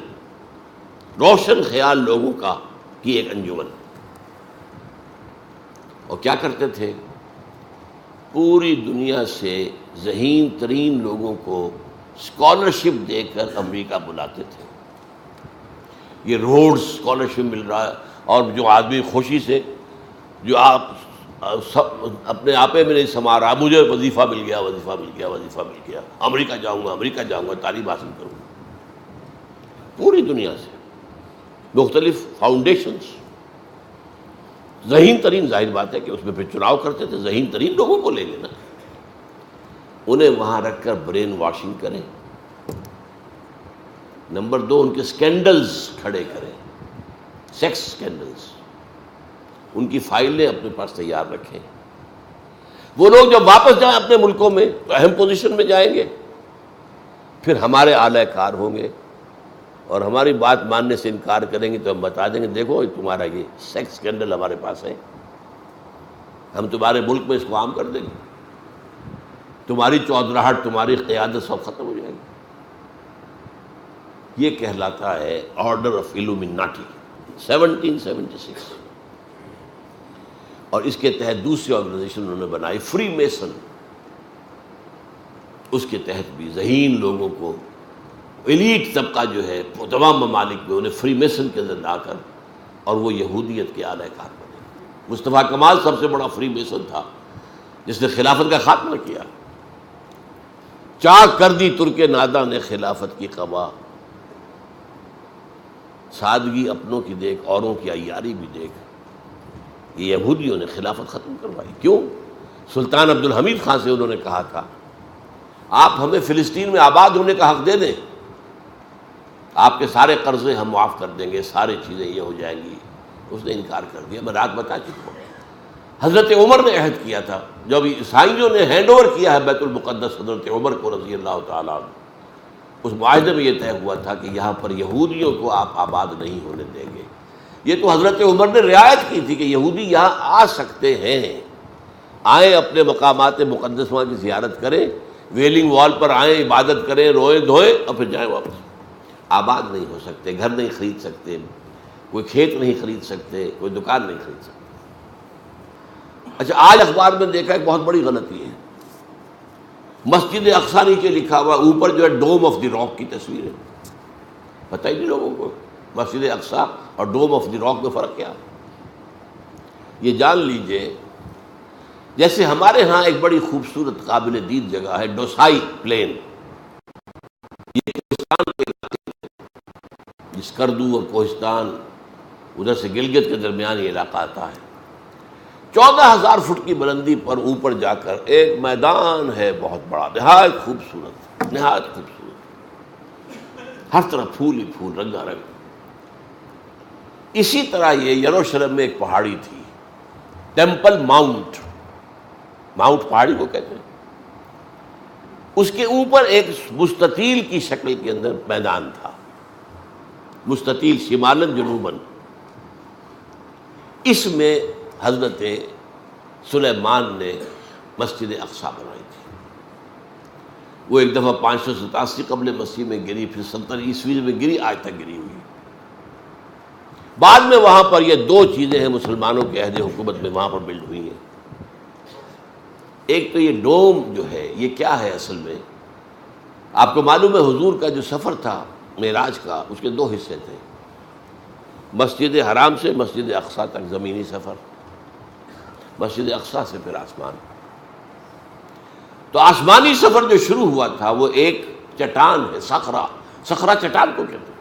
روشن خیال لوگوں کی ایک انجمن، اور کیا کرتے تھے؟ پوری دنیا سے ذہین ترین لوگوں کو اسکالرشپ دے کر امریکہ بلاتے تھے۔ یہ روڈز اسکالرشپ مل رہا ہے، اور جو آدمی خوشی سے، جو آپ اپنے آپے میں نہیں سما رہا، مجھے وظیفہ مل گیا، وظیفہ مل گیا، وظیفہ مل گیا، امریکہ جاؤں گا، امریکہ جاؤں گا، تعلیم حاصل کروں گا۔ پوری دنیا سے مختلف فاؤنڈیشنز، ذہین ترین، ظاہر بات ہے کہ اس میں پھر چناؤ کرتے تھے، ذہین ترین لوگوں کو لے لینا، انہیں وہاں رکھ کر برین واشنگ کریں۔ نمبر 2، ان کے سکینڈلز کھڑے کریں، سیکس سکینڈلز، ان کی فائلیں اپنے پاس تیار رکھیں۔ وہ لوگ جب واپس جائیں اپنے ملکوں میں تو اہم پوزیشن میں جائیں گے، پھر ہمارے اعلی کار ہوں گے، اور ہماری بات ماننے سے انکار کریں گے تو ہم بتا دیں گے دیکھو تمہارا یہ سیکس اسکینڈل ہمارے پاس ہے، ہم تمہارے ملک میں اس کو عام کر دیں گے، تمہاری چودراہٹ، تمہاری قیادت سب ختم ہو جائے گی۔ یہ کہلاتا ہے آرڈر آف ایلومیناٹی 1776، اور اس کے تحت دوسری آرگنائزیشن انہوں نے بنائی فری میسن، اس کے تحت بھی ذہین لوگوں کو، ایلیٹ طبقہ جو ہے تمام ممالک میں، انہیں فری میسن کے اندر لا کر، اور وہ یہودیت کے اعلی کار بنے۔ مصطفیٰ کمال سب سے بڑا فری میسن تھا جس نے خلافت کا خاتمہ کیا، چاک کر دی ترک ناداں نے خلافت کی قبا، سادگی اپنوں کی دیکھ اوروں کی عیاری بھی دیکھ، یہ یہودیوں نے خلافت ختم کروائی۔ کیوں؟ سلطان عبد الحمید خان سے انہوں نے کہا تھا آپ ہمیں فلسطین میں آباد ہونے کا حق دے دیں، آپ کے سارے قرضے ہم معاف کر دیں گے، ساری چیزیں یہ ہو جائیں گی۔ اس نے انکار کر دیا، میں رات بتا چکا ہوں۔ حضرت عمر نے عہد کیا تھا، جب عیسائیوں نے ہینڈ اوور کیا ہے بیت المقدس حضرت عمر کو رضی اللہ تعالیٰ عنہ، اس معاہدے میں یہ طے ہوا تھا کہ یہاں پر یہودیوں کو آپ آباد نہیں ہونے دیں گے۔ یہ تو حضرت عمر نے رعایت کی تھی کہ یہودی یہاں آ سکتے ہیں، آئیں اپنے مقامات مقدسہ کی زیارت کریں، ویلنگ وال پر آئیں، عبادت کریں، روئیں دھوئیں اور پھر جائیں واپس۔ آباد نہیں ہو سکتے، گھر نہیں خرید سکتے، کوئی کھیت نہیں خرید سکتے، کوئی دکان نہیں خرید سکتے۔ اچھا، آج اخبار میں دیکھا ایک بہت بڑی غلطی ہے، مسجد اقصیٰ نیچے لکھا ہوا، اوپر جو ہے ڈوم آف دی راک کی تصویر ہے۔ پتہ ہی نہیں لوگوں کو مسجد اقصیٰ اور ڈوم آف دی راک میں فرق کیا۔ یہ جان لیجئے جیسے ہمارے ہاں ایک بڑی خوبصورت قابل دید جگہ ہے ڈوسائی پلین، یہ کوہستان کے علاقے میں، اسکردو اور کوہستان، ادھر سے گلگت کے درمیان یہ علاقہ آتا ہے۔ 14,000 فٹ کی بلندی پر اوپر جا کر ایک میدان ہے بہت بڑا، نہایت خوبصورت، نہایت خوبصورت، ہر طرف پھول ہی پھول، رنگا رنگ۔ اسی طرح یہ یروشلم میں ایک پہاڑی تھی، ٹیمپل ماؤنٹ، ماؤنٹ پہاڑی کو کہتے ہیں، اس کے اوپر ایک مستطیل کی شکل کے اندر میدان تھا، مستطیل شمالن جنوباً۔ اس میں حضرت سلیمان نے مسجد اقصیٰ بنائی تھی۔ وہ ایک دفعہ 587 قبل مسیح میں گری، پھر 70 عیسوی میں گری، آج تک گری ہوئی۔ بعد میں وہاں پر یہ دو چیزیں ہیں مسلمانوں کے عہد حکومت میں وہاں پر بلڈ ہوئی ہیں۔ ایک تو یہ ڈوم جو ہے، یہ کیا ہے اصل میں؟ آپ کو معلوم ہے حضور کا جو سفر تھا معراج کا، اس کے دو حصے تھے، مسجد حرام سے مسجد اقصیٰ تک زمینی سفر، مسجد اقصیٰ سے پھر آسمان۔ تو آسمانی سفر جو شروع ہوا تھا وہ ایک چٹان ہے، صخرہ، صخرہ چٹان کو کہتے ہیں،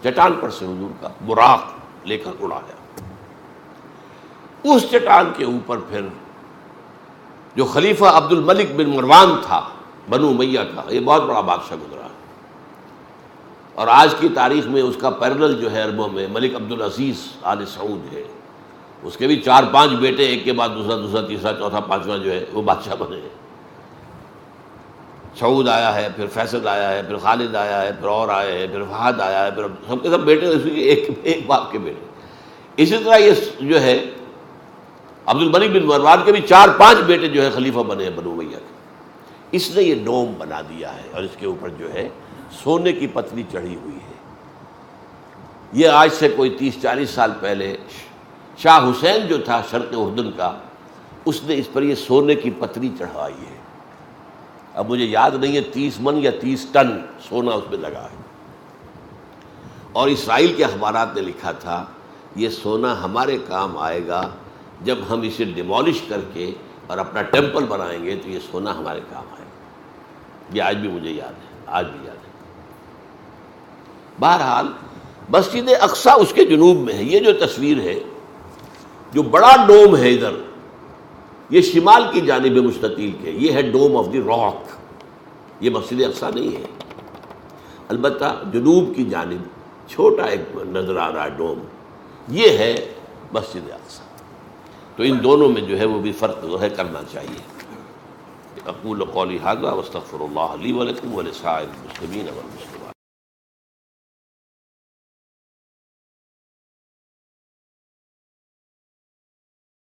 چٹان پر سے حضور کا براق لے کر اڑایا۔ اس چٹان کے اوپر پھر جو خلیفہ عبد الملک بن مروان تھا بنو امیہ کا، یہ بہت بڑا بادشاہ گزرا، اور آج کی تاریخ میں اس کا پیرلل جو ہے عربوں میں ملک عبدالعزیز آل سعود ہے، اس کے بھی 4-5 بیٹے، ایک کے بعد دوسرا، دوسرا تیسرا چوتھا پانچواں جو ہے وہ بادشاہ بنے ہیں۔ سعود آیا ہے، پھر فیصل آیا ہے، پھر خالد آیا ہے، پھر اور آئے ہیں، پھر فہد آیا ہے، پھر سب کے سب بیٹے اسی کے ایک باپ کے بیٹے۔ اسی طرح یہ جو ہے عبد الملک بن مروان کے بھی 4-5 بیٹے جو ہے خلیفہ بنے ہیں بنو امیہ کے۔ اس نے یہ ڈوم بنا دیا ہے، اور اس کے اوپر جو ہے سونے کی پتلی چڑھی ہوئی ہے۔ یہ آج سے کوئی 30-40 سال پہلے شاہ حسین جو تھا شرق اردن کا، اس نے اس پر یہ سونے کی پتلی چڑھائی ہے۔ اب مجھے یاد نہیں ہے 30 من یا 30 ٹن سونا اس میں لگا ہے، اور اسرائیل کے اخبارات نے لکھا تھا یہ سونا ہمارے کام آئے گا جب ہم اسے ڈیمولش کر کے اور اپنا ٹیمپل بنائیں گے، تو یہ سونا ہمارے کام آئے گا۔ یہ آج بھی مجھے یاد ہے، آج بھی یاد ہے۔ بہرحال مسجد اقصیٰ اس کے جنوب میں ہے۔ یہ جو تصویر ہے، جو بڑا ڈوم ہے ادھر، یہ شمال کی جانب مستطیل کے، یہ ہے ڈوم آف دی راک، یہ مسجد اقصیٰ نہیں ہے۔ البتہ جنوب کی جانب چھوٹا ایک نظر آ رہا ہے ڈوم، یہ ہے مسجد اقصیٰ۔ تو ان دونوں میں جو ہے وہ بھی فرق جو ہے کرنا چاہیے۔ اقول قولی ھذا واستغفر اللہ لی ولکم ولسائر المسلمین والمسلمات۔